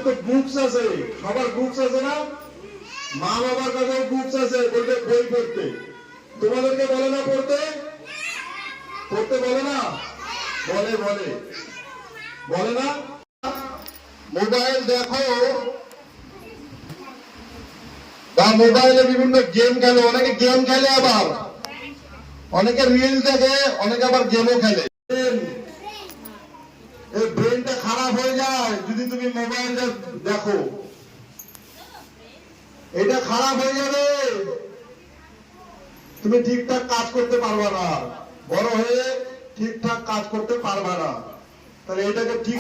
তো বুকস আছে, সবার বুকস আছে না? মা বাবার কাছেও বুকস আছে, বলতে বই পড়তে। তোমাদেরকে বলে না পড়তে? পড়তে বলে না? বলে বলে বলে না? মোবাইল দেখো বা মোবাইলে বিভিন্ন গেম খেলে, অনেকে গেম খেলে, আবার অনেকে রিলস দেখে, অনেকে আবার গেমও খেলে। এই ব্রেনটা খারাপ হয়ে যায় যদি তুমি মোবাইলটা দেখো, এটা খারাপ হয়ে যাবে, তুমি ঠিকঠাক কাজ করতে পারবা না, বড় হয়ে ঠিকঠাক কাজ করতে পারবা না। তাহলে এটাকে ঠিক